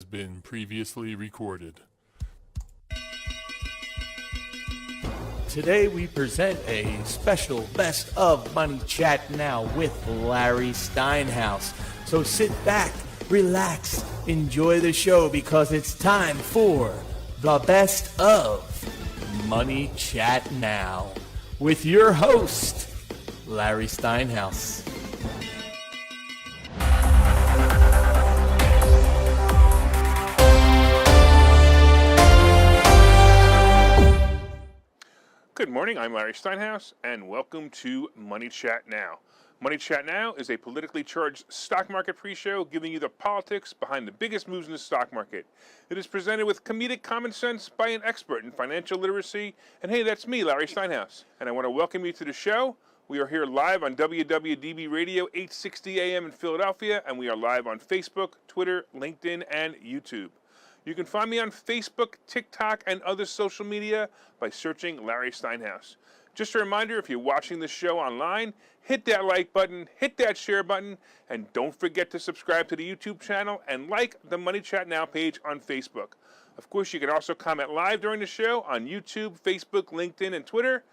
Been previously recorded. Today we present a special Best of Money Chat Now with Larry Steinhouse. So sit back, relax, enjoy the show because it's time for the Best of Money Chat Now with your host, Larry Steinhouse. Good morning, I'm Larry Steinhouse, and welcome to Money Chat Now. Money Chat Now is a politically charged stock market pre-show giving you the politics behind the biggest moves in the stock market. It is presented with comedic common sense by an expert in financial literacy, and hey, that's me, Larry Steinhouse. And I want to welcome you to the show. We are here live on WWDB Radio 860 AM in Philadelphia, and we are live on Facebook, Twitter, LinkedIn, and YouTube. You can find me on Facebook, TikTok, and other social media by searching Larry Steinhouse. Just a reminder, if you're watching the show online, hit that like button, hit that share button, and don't forget to subscribe to the YouTube channel and like the Money Chat Now page on Facebook. Of course, you can also comment live during the show on YouTube, Facebook, LinkedIn, and Twitter.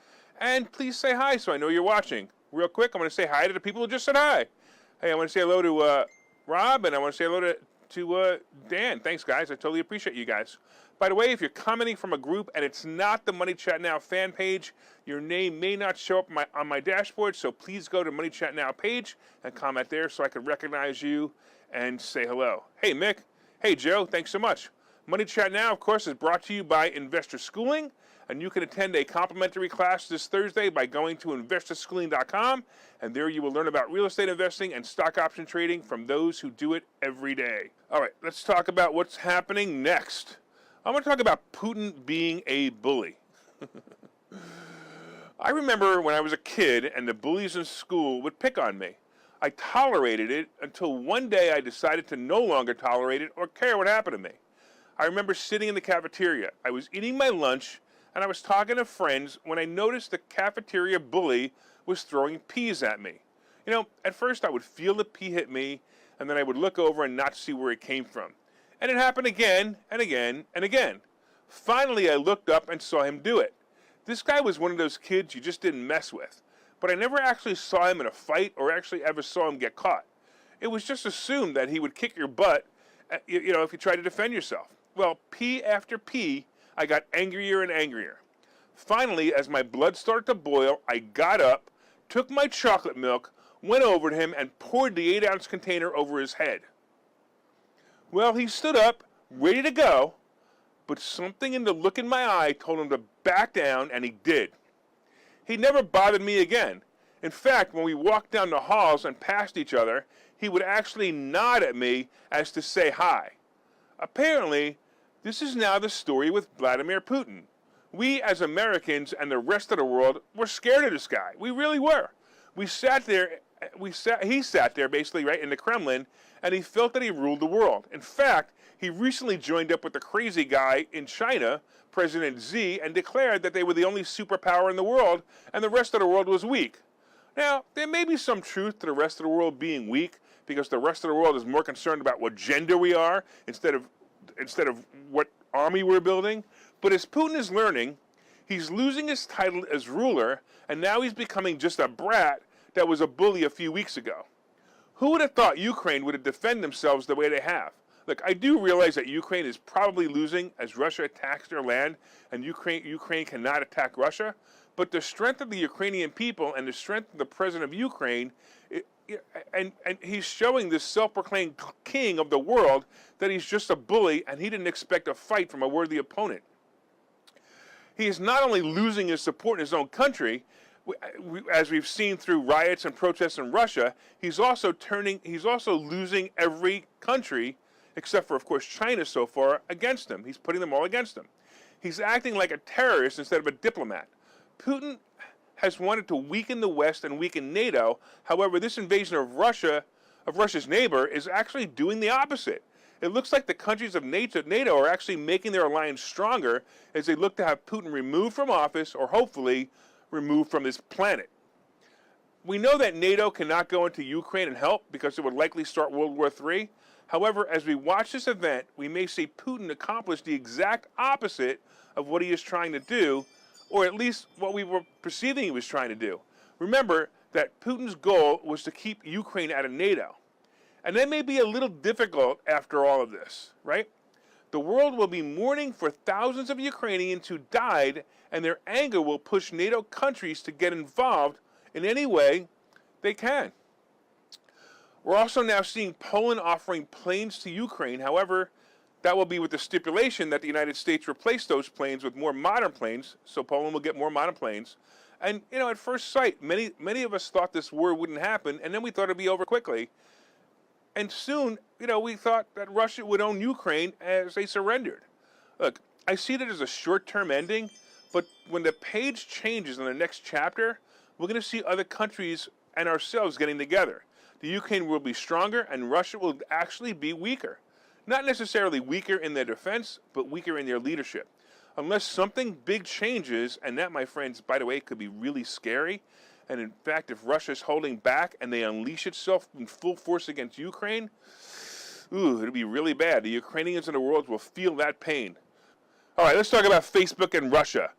And please say hi so I know you're watching. Real quick, I'm going to say hi to the people who just said hi. Hey, I want to say hello to Rob, and I want to say hello to Dan. Thanks, guys. I totally appreciate you guys. By the way, if you're commenting from a group and it's not the Money Chat Now fan page, your name may not show up on my dashboard, so please go to Money Chat Now page and comment there so I can recognize you and say hello. Hey, Mick. Hey, Joe. Thanks so much. Money Chat Now, of course, is brought to you by Investor Schooling, and you can attend a complimentary class this Thursday by going to investorschooling.com, and there you will learn about real estate investing and stock option trading from those who do it every day. All right, let's talk about what's happening next. I'm going to talk about Putin being a bully. I remember when I was a kid and the bullies in school would pick on me. I tolerated it until one day I decided to no longer tolerate it or care what happened to me. I remember sitting in the cafeteria. I was eating my lunch and I was talking to friends when I noticed the cafeteria bully was throwing peas at me. You know, at first I would feel the pea hit me, and then I would look over and not see where it came from. And it happened again and again and again. Finally, I looked up and saw him do it. This guy was one of those kids you just didn't mess with. But I never actually saw him in a fight or actually ever saw him get caught. It was just assumed that he would kick your butt, if you tried to defend yourself. Well, pea after pea, I got angrier and angrier. Finally, as my blood started to boil, I got up, took my chocolate milk, went over to him, and poured the 8-ounce container over his head. Well, he stood up, ready to go, but something in the look in my eye told him to back down, and he did. He never bothered me again. In fact, when we walked down the halls and passed each other, he would actually nod at me as to say hi. Apparently, this is now the story with Vladimir Putin. We as Americans and the rest of the world were scared of this guy. We really were. He sat there basically right in the Kremlin, and he felt that he ruled the world. In fact, he recently joined up with the crazy guy in China, President Xi, and declared that they were the only superpower in the world and the rest of the world was weak. Now, there may be some truth to the rest of the world being weak because the rest of the world is more concerned about what gender we are instead of what army we're building. But as Putin is learning, he's losing his title as ruler, and now he's becoming just a brat that was a bully a few weeks ago. Who would have thought Ukraine would have defended themselves the way they have? Look, I do realize that Ukraine is probably losing as Russia attacks their land, and Ukraine cannot attack Russia, but the strength of the Ukrainian people and the strength of the president of Ukraine, and he's showing this self-proclaimed king of the world that he's just a bully and he didn't expect a fight from a worthy opponent. He is not only losing his support in his own country, as we've seen through riots and protests in Russia, he's also losing every country, except for, of course, China so far, against him. He's putting them all against him. He's acting like a terrorist instead of a diplomat. Putin has wanted to weaken the West and weaken NATO. However, this invasion of Russia's neighbor, is actually doing the opposite. It looks like the countries of NATO are actually making their alliance stronger as they look to have Putin removed from office or hopefully removed from this planet. We know that NATO cannot go into Ukraine and help because it would likely start World War III. However, as we watch this event, we may see Putin accomplish the exact opposite of what he is trying to do, or at least what we were perceiving he was trying to do. Remember that Putin's goal was to keep Ukraine out of NATO. And that may be a little difficult after all of this, right? The world will be mourning for thousands of Ukrainians who died, and their anger will push NATO countries to get involved in any way they can. We're also now seeing Poland offering planes to Ukraine. However, that will be with the stipulation that the United States replace those planes with more modern planes, so Poland will get more modern planes. And, at first sight, many of us thought this war wouldn't happen, and then we thought it'd be over quickly. And soon, we thought that Russia would own Ukraine as they surrendered. Look, I see that as a short-term ending, but when the page changes in the next chapter, we're going to see other countries and ourselves getting together. The Ukraine will be stronger, and Russia will actually be weaker. Not necessarily weaker in their defense, but weaker in their leadership. Unless something big changes, and that, my friends, by the way, could be really scary. And in fact, if Russia's holding back and they unleash itself in full force against Ukraine, it'll be really bad. The Ukrainians in the world will feel that pain. All right, let's talk about Facebook and Russia.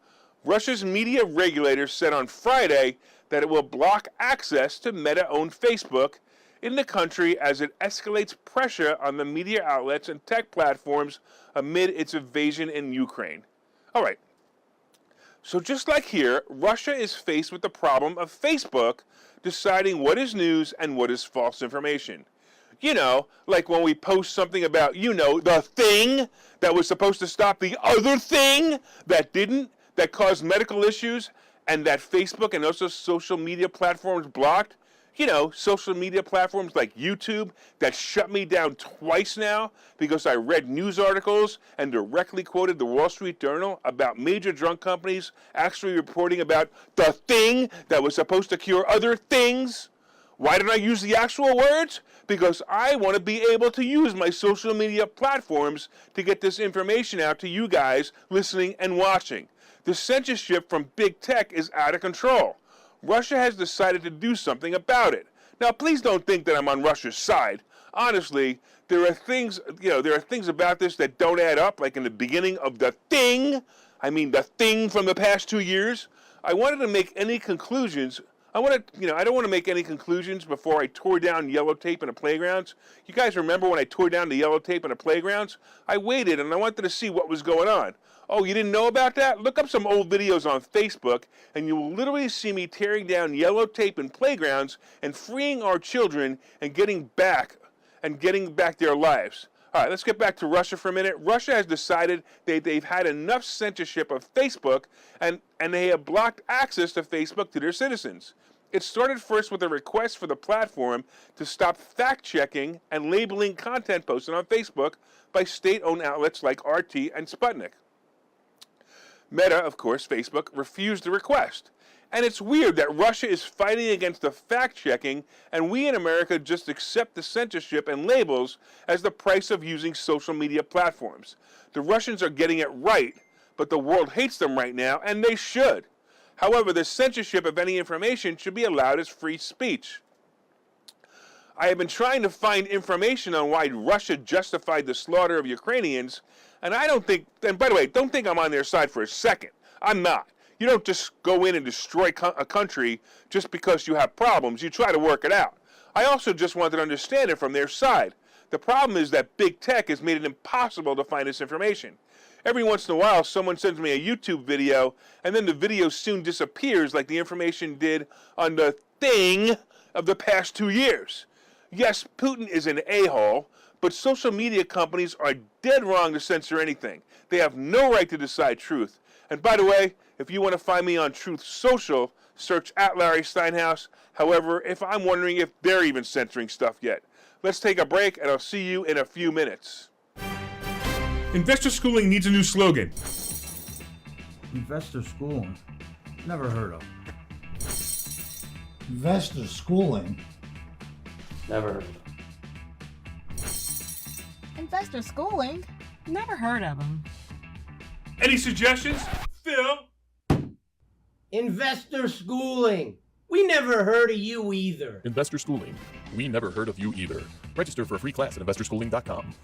Russia's media regulator said on Friday that it will block access to Meta-owned Facebook in the country as it escalates pressure on the media outlets and tech platforms amid its invasion in Ukraine. All right. So just like here, Russia is faced with the problem of Facebook deciding what is news and what is false information. Like when we post something about, the thing that was supposed to stop the other thing that didn't, that caused medical issues, and that Facebook and also social media platforms blocked. Social media platforms like YouTube that shut me down twice now because I read news articles and directly quoted the Wall Street Journal about major drug companies actually reporting about the thing that was supposed to cure other things. Why did I use the actual words? Because I want to be able to use my social media platforms to get this information out to you guys listening and watching. The censorship from big tech is out of control. Russia has decided to do something about it. Now, please don't think that I'm on Russia's side. Honestly, there are things about this that don't add up, like in the beginning of the thing from the past 2 years. I wanted to make any conclusions. I don't want to make any conclusions before I tore down yellow tape in the playgrounds. You guys remember when I tore down the yellow tape in the playgrounds? I waited and I wanted to see what was going on. Oh, you didn't know about that? Look up some old videos on Facebook, and you will literally see me tearing down yellow tape in playgrounds and freeing our children and getting back their lives. All right, let's get back to Russia for a minute. Russia has decided they've had enough censorship of Facebook, and they have blocked access to Facebook to their citizens. It started first with a request for the platform to stop fact-checking and labeling content posted on Facebook by state-owned outlets like RT and Sputnik. Meta, of course, Facebook, refused the request. And it's weird that Russia is fighting against the fact-checking, and we in America just accept the censorship and labels as the price of using social media platforms. The Russians are getting it right, but the world hates them right now, and they should. However, the censorship of any information should be allowed as free speech. I have been trying to find information on why Russia justified the slaughter of Ukrainians, and by the way, don't think I'm on their side for a second. I'm not. You don't just go in and destroy a country just because you have problems. You try to work it out. I also just wanted to understand it from their side. The problem is that big tech has made it impossible to find this information. Every once in a while, someone sends me a YouTube video, and then the video soon disappears like the information did on the thing of the past 2 years. Yes, Putin is an a-hole, but social media companies are dead wrong to censor anything. They have no right to decide truth. And by the way, if you want to find me on Truth Social, search @Larry Steinhouse. However, if I'm wondering if they're even censoring stuff yet. Let's take a break, and I'll see you in a few minutes. Investor schooling needs a new slogan. Investor schooling? Never heard of. Investor schooling? Never heard of it. Investor schooling? Never heard of them. Any suggestions? Phil? Investor schooling. We never heard of you either. Investor Schooling. We never heard of you either. Register for a free class at investorschooling.com.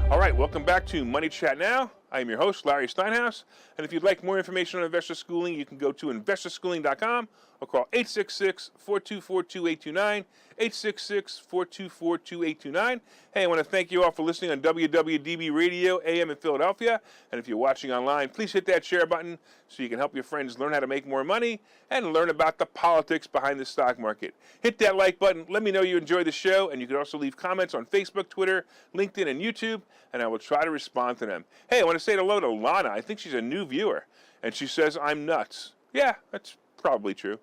All right, welcome back to Money Chat Now. I am your host, Larry Steinhouse. And if you'd like more information on investor schooling, you can go to investorschooling.com or call 866-424-2829, 866-424-2829. Hey, I want to thank you all for listening on WWDB Radio, AM in Philadelphia. And if you're watching online, please hit that share button so you can help your friends learn how to make more money and learn about the politics behind the stock market. Hit that like button. Let me know you enjoy the show. And you can also leave comments on Facebook, Twitter, LinkedIn, and YouTube, and I will try to respond to them. Hey, I want to say hello to Lana. I think she's a new viewer. And she says, I'm nuts. Yeah, that's probably true.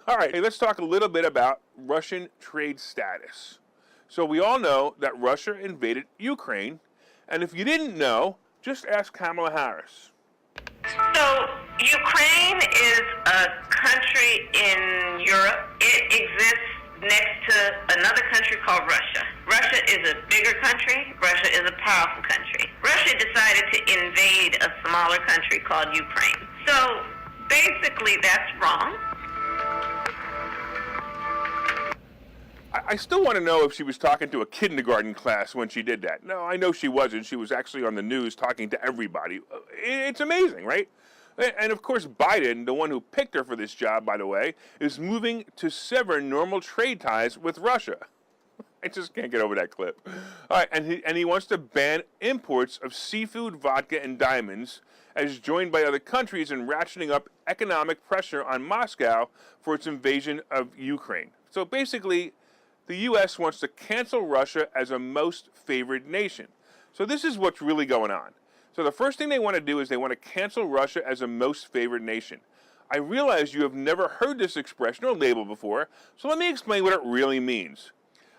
All right, hey, let's talk a little bit about Russian trade status. So we all know that Russia invaded Ukraine, and if you didn't know, just ask Kamala Harris. So Ukraine is a country in Europe. It exists next to another country called Russia. Russia is a bigger country. Russia is a powerful country. Russia decided to invade a smaller country called Ukraine. So basically that's wrong. I still want to know if she was talking to a kindergarten class when she did that. No, I know she wasn't. She was actually on the news talking to everybody. It's amazing, right? And of course, Biden, the one who picked her for this job, by the way, is moving to sever normal trade ties with Russia. I just can't get over that clip. All right, and he wants to ban imports of seafood, vodka, and diamonds, as joined by other countries in ratcheting up economic pressure on Moscow for its invasion of Ukraine. So basically, the U.S. wants to cancel Russia as a most favored nation. So this is what's really going on. So the first thing they want to do is they want to cancel Russia as a most favored nation. I realize you have never heard this expression or label before, so let me explain what it really means.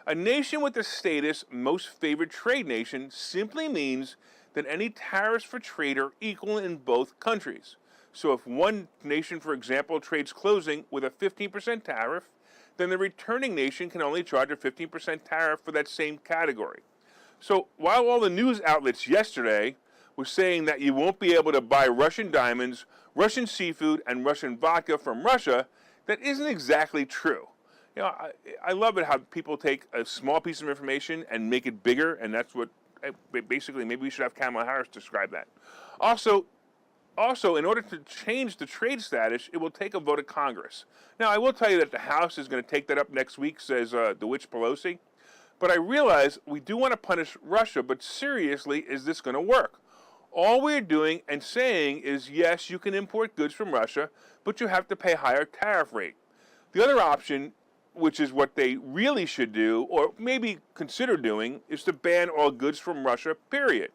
A nation with the status most favored trade nation simply means that any tariffs for trade are equal in both countries. So if one nation, for example, trades clothing with a 15% tariff, then the returning nation can only charge a 15% tariff for that same category. So while all the news outlets yesterday were saying that you won't be able to buy Russian diamonds, Russian seafood, and Russian vodka from Russia, that isn't exactly true. You know, I love it how people take a small piece of information and make it bigger, and that's what, basically, maybe we should have Kamala Harris describe that. Also, in order to change the trade status, it will take a vote of Congress. Now, I will tell you that the House is going to take that up next week, says the witch Pelosi. But I realize we do want to punish Russia, but seriously, is this going to work? All we're doing and saying is, yes, you can import goods from Russia, but you have to pay a higher tariff rate. The other option, which is what they really should do, or maybe consider doing, is to ban all goods from Russia, period.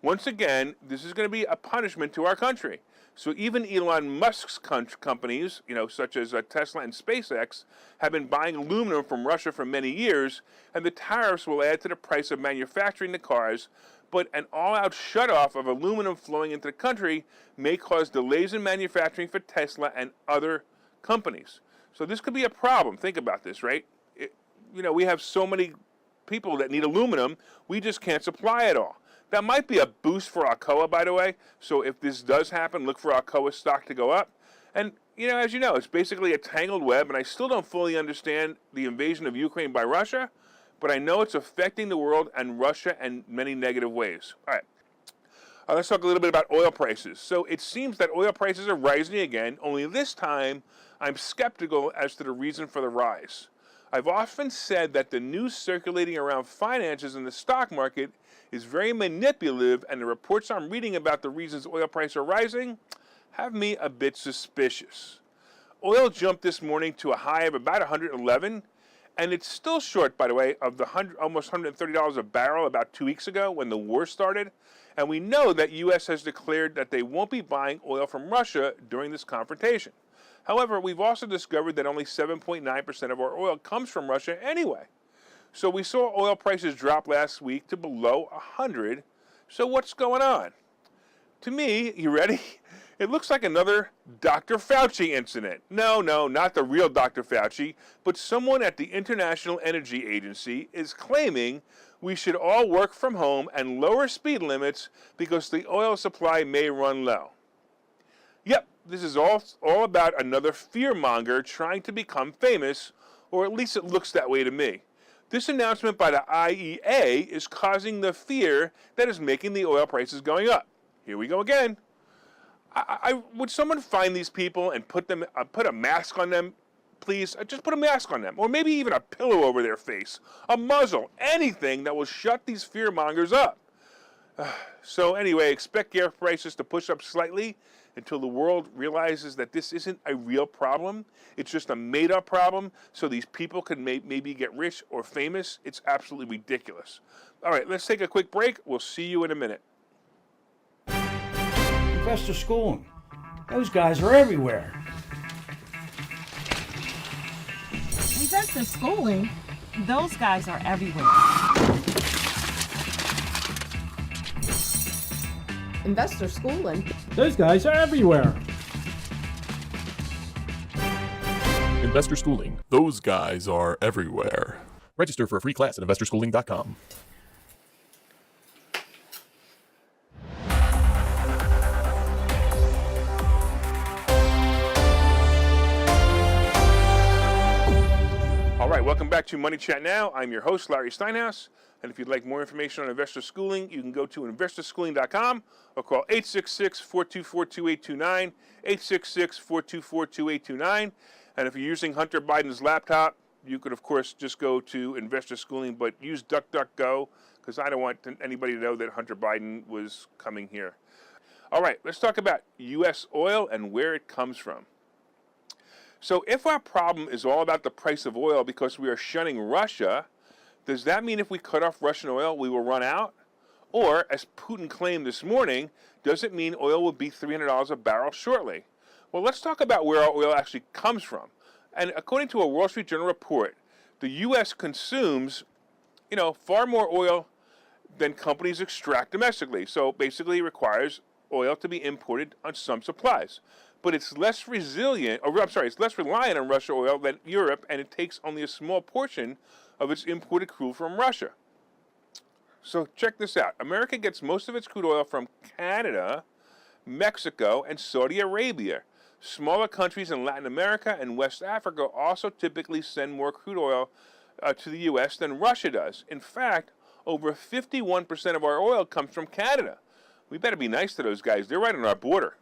Once again, this is going to be a punishment to our country. So even Elon Musk's companies, such as Tesla and SpaceX, have been buying aluminum from Russia for many years, and the tariffs will add to the price of manufacturing the cars, but an all-out shutoff of aluminum flowing into the country may cause delays in manufacturing for Tesla and other companies. So this could be a problem. Think about this, right? We have so many people that need aluminum, we just can't supply it all. That might be a boost for Alcoa, by the way. So if this does happen, look for Alcoa stock to go up. And, as you know, it's basically a tangled web, and I still don't fully understand the invasion of Ukraine by Russia, but I know it's affecting the world and Russia in many negative ways. All right. Let's talk a little bit about oil prices. So it seems that oil prices are rising again, only this time I'm skeptical as to the reason for the rise. I've often said that the news circulating around finances in the stock market is very manipulative, and the reports I'm reading about the reasons oil prices are rising have me a bit suspicious. Oil jumped this morning to a high of about 111, and it's still short, by the way, of the almost $130 a barrel about 2 weeks ago when the war started. And we know that U.S. has declared that they won't be buying oil from Russia during this confrontation. However, we've also discovered that only 7.9% of our oil comes from Russia anyway. So we saw oil prices drop last week to below 100. So what's going on? To me, you ready? It looks like another Dr. Fauci incident. No, not the real Dr. Fauci, but someone at the International Energy Agency is claiming we should all work from home and lower speed limits because the oil supply may run low. Yep, this is all about another fearmonger trying to become famous, or at least it looks that way to me. This announcement by the IEA is causing the fear that is making the oil prices going up. Here we go again. Would someone find these people and put a mask on them, please? Just put a mask on them, or maybe even a pillow over their face, a muzzle, anything that will shut these fearmongers up. So anyway, expect gas prices to push up slightly until the world realizes that this isn't a real problem. It's just a made-up problem so these people can maybe get rich or famous. It's absolutely ridiculous. All right, let's take a quick break. We'll see you in a minute. Investor schooling. Those guys are everywhere. Investor schooling? Those guys are everywhere. Investor schooling? Those guys are everywhere. Investor Schooling. Those guys are everywhere. Register for a free class at investorschooling.com. All right, welcome back to Money Chat Now. I'm your host, Larry Steinhouse. And if you'd like more information on investor schooling, you can go to investorschooling.com or call 866-424-2829, 866-424-2829. And if you're using Hunter Biden's laptop, you could, of course, just go to investor schooling, but use DuckDuckGo because I don't want anybody to know that Hunter Biden was coming here. All right, let's talk about U.S. oil and where it comes from. So if our problem is all about the price of oil because we are shunning Russia, does that mean if we cut off Russian oil, we will run out? Or, as Putin claimed this morning, does it mean oil will be $300 a barrel shortly? Well, let's talk about where our oil actually comes from. And according to a Wall Street Journal report, the U.S. consumes, far more oil than companies extract domestically. So basically it requires oil to be imported on some supplies. But it's less it's less reliant on Russian oil than Europe, and it takes only a small portion of its imported crude from Russia. So check this out. America gets most of its crude oil from Canada, Mexico, and Saudi Arabia. Smaller countries in Latin America and West Africa also typically send more crude oil to the U.S. than Russia does. In fact, over 51% of our oil comes from Canada. We better be nice to those guys. They're right on our border.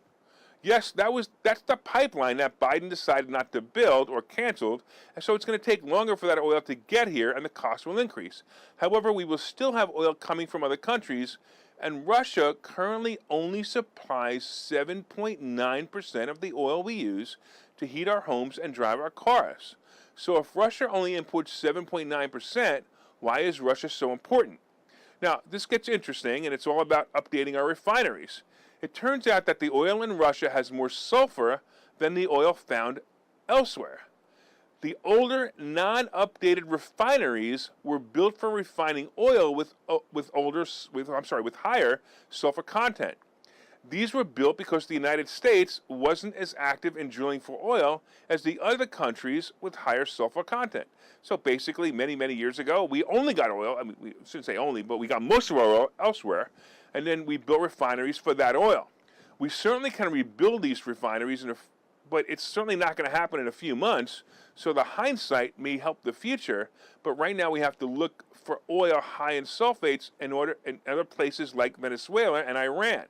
Yes, that's the pipeline that Biden decided not to build or canceled, and so it's going to take longer for that oil to get here, and the cost will increase. However, we will still have oil coming from other countries, and Russia currently only supplies 7.9% of the oil we use to heat our homes and drive our cars. So if Russia only imports 7.9%, why is Russia so important? Now, this gets interesting, and it's all about updating our refineries. It turns out that the oil in Russia has more sulfur than the oil found elsewhere. The older, non-updated refineries were built for refining oil with higher sulfur content. These were built because the United States wasn't as active in drilling for oil as the other countries with higher sulfur content. So basically, many, many years ago, we only got oil. I mean, we shouldn't say only, but we got most of our oil elsewhere. And then we built refineries for that oil. We certainly can rebuild these refineries, but it's certainly not going to happen in a few months. So the hindsight may help the future, but right now we have to look for oil high in sulfates in other places like Venezuela and Iran.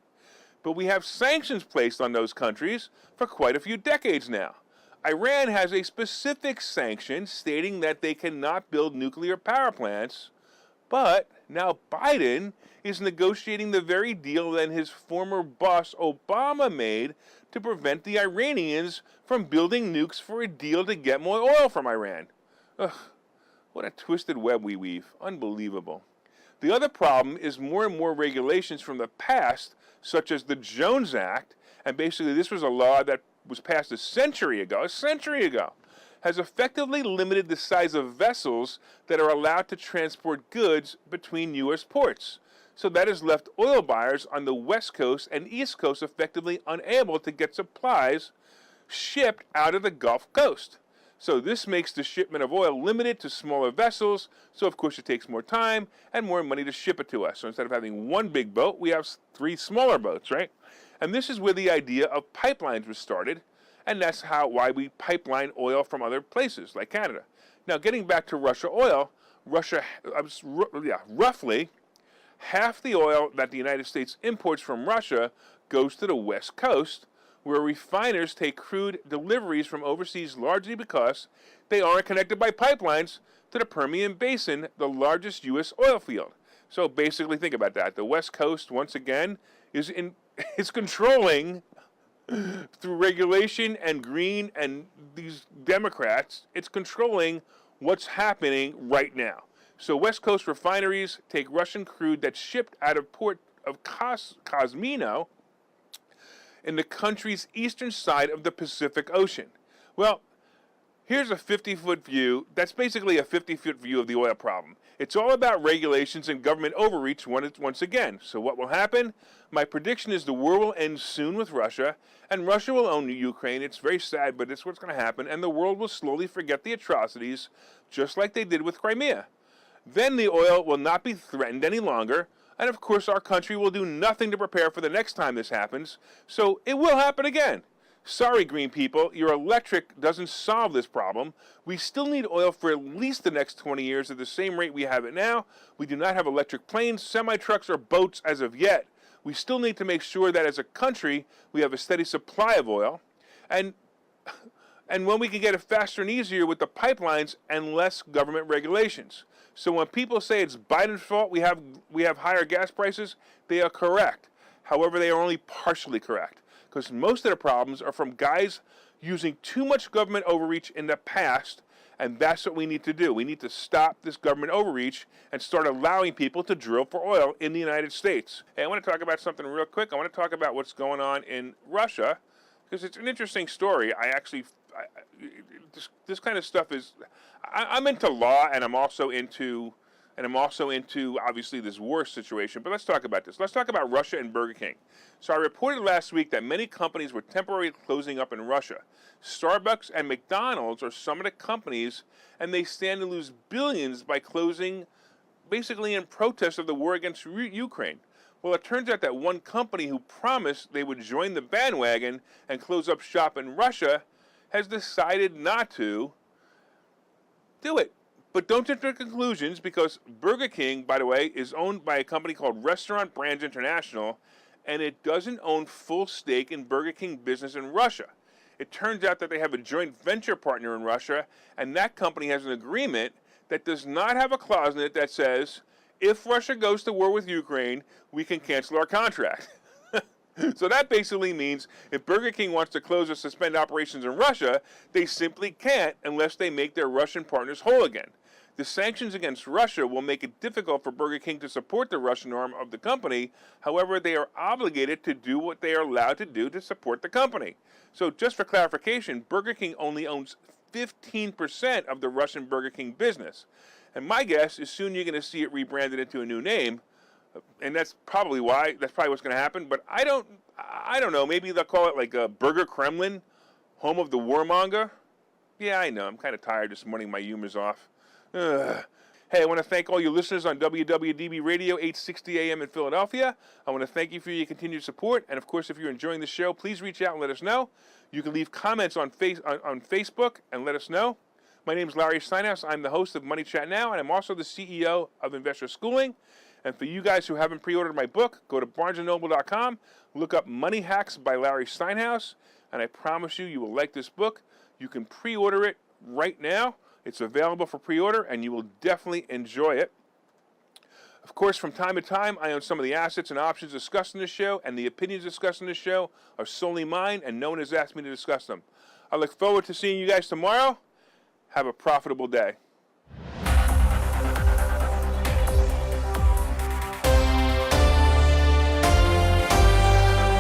But we have sanctions placed on those countries for quite a few decades now. Iran has a specific sanction stating that they cannot build nuclear power plants, but now Biden is negotiating the very deal that his former boss Obama made to prevent the Iranians from building nukes for a deal to get more oil from Iran. Ugh, what a twisted web we weave. Unbelievable. The other problem is more and more regulations from the past, such as the Jones Act, and basically this was a law that was passed a century ago, has effectively limited the size of vessels that are allowed to transport goods between U.S. ports. So that has left oil buyers on the West Coast and East Coast effectively unable to get supplies shipped out of the Gulf Coast. So this makes the shipment of oil limited to smaller vessels, so of course it takes more time and more money to ship it to us. So instead of having one big boat, we have 3 smaller boats, right? And this is where the idea of pipelines was started, and that's why we pipeline oil from other places like Canada. Now, getting back to Russia oil, roughly half the oil that the United States imports from Russia goes to the West Coast, where refiners take crude deliveries from overseas largely because they aren't connected by pipelines to the Permian Basin, the largest U.S. oil field. So basically, think about that. The West Coast, once again, is controlling, through regulation and green and these Democrats, it's controlling what's happening right now. So West Coast refineries take Russian crude that's shipped out of port of Kosmino in the country's eastern side of the Pacific Ocean. Well, here's a 50-foot view. That's basically a 50-foot view of the oil problem. It's all about regulations and government overreach once again. So what will happen? My prediction is the war will end soon with Russia, and Russia will own Ukraine. It's very sad, but it's what's going to happen, and the world will slowly forget the atrocities, just like they did with Crimea. Then the oil will not be threatened any longer, and of course our country will do nothing to prepare for the next time this happens, so it will happen again. Sorry, green people, your electric doesn't solve this problem. We still need oil for at least the next 20 years at the same rate we have it now. We do not have electric planes, semi-trucks, or boats as of yet. We still need to make sure that as a country we have a steady supply of oil, and when we can get it faster and easier with the pipelines and less government regulations. So when people say it's Biden's fault we have higher gas prices, they are correct. However, they are only partially correct, because most of the problems are from guys using too much government overreach in the past, and that's what we need to do. We need to stop this government overreach and start allowing people to drill for oil in the United States. Hey, I want to talk about something real quick. I want to talk about what's going on in Russia, because it's an interesting story. This kind of stuff is, I'm into law, and I'm also into obviously this war situation. But let's talk about this. Let's talk about Russia and Burger King. So I reported last week that many companies were temporarily closing up in Russia. Starbucks and McDonald's are some of the companies, and they stand to lose billions by closing, basically in protest of the war against Ukraine. Well, it turns out that one company who promised they would join the bandwagon and close up shop in Russia has decided not to do it. But don't jump to conclusions, because Burger King, by the way, is owned by a company called Restaurant Brands International, and it doesn't own full stake in Burger King business in Russia. It turns out that they have a joint venture partner in Russia, and that company has an agreement that does not have a clause in it that says, if Russia goes to war with Ukraine, we can cancel our contract. So that basically means if Burger King wants to close or suspend operations in Russia, they simply can't unless they make their Russian partners whole again. The sanctions against Russia will make it difficult for Burger King to support the Russian arm of the company. However, they are obligated to do what they are allowed to do to support the company. So just for clarification, Burger King only owns 15% of the Russian Burger King business. And my guess is soon you're going to see it rebranded into a new name. And that's probably what's going to happen. But I don't know. Maybe they'll call it like a Burger Kremlin, home of the warmonger. Yeah, I know. I'm kind of tired this morning. My humor's off. Ugh. Hey, I want to thank all your listeners on WWDB Radio, 860 AM in Philadelphia. I want to thank you for your continued support. And, of course, if you're enjoying the show, please reach out and let us know. You can leave comments on Facebook and let us know. My name is Larry Steinhouse. I'm the host of Money Chat Now, and I'm also the CEO of Investor Schooling. And for you guys who haven't pre-ordered my book, go to barnesandnoble.com, look up Money Hacks by Larry Steinhouse, and I promise you, you will like this book. You can pre-order it right now. It's available for pre-order, and you will definitely enjoy it. Of course, from time to time, I own some of the assets and options discussed in this show, and the opinions discussed in this show are solely mine, and no one has asked me to discuss them. I look forward to seeing you guys tomorrow. Have a profitable day.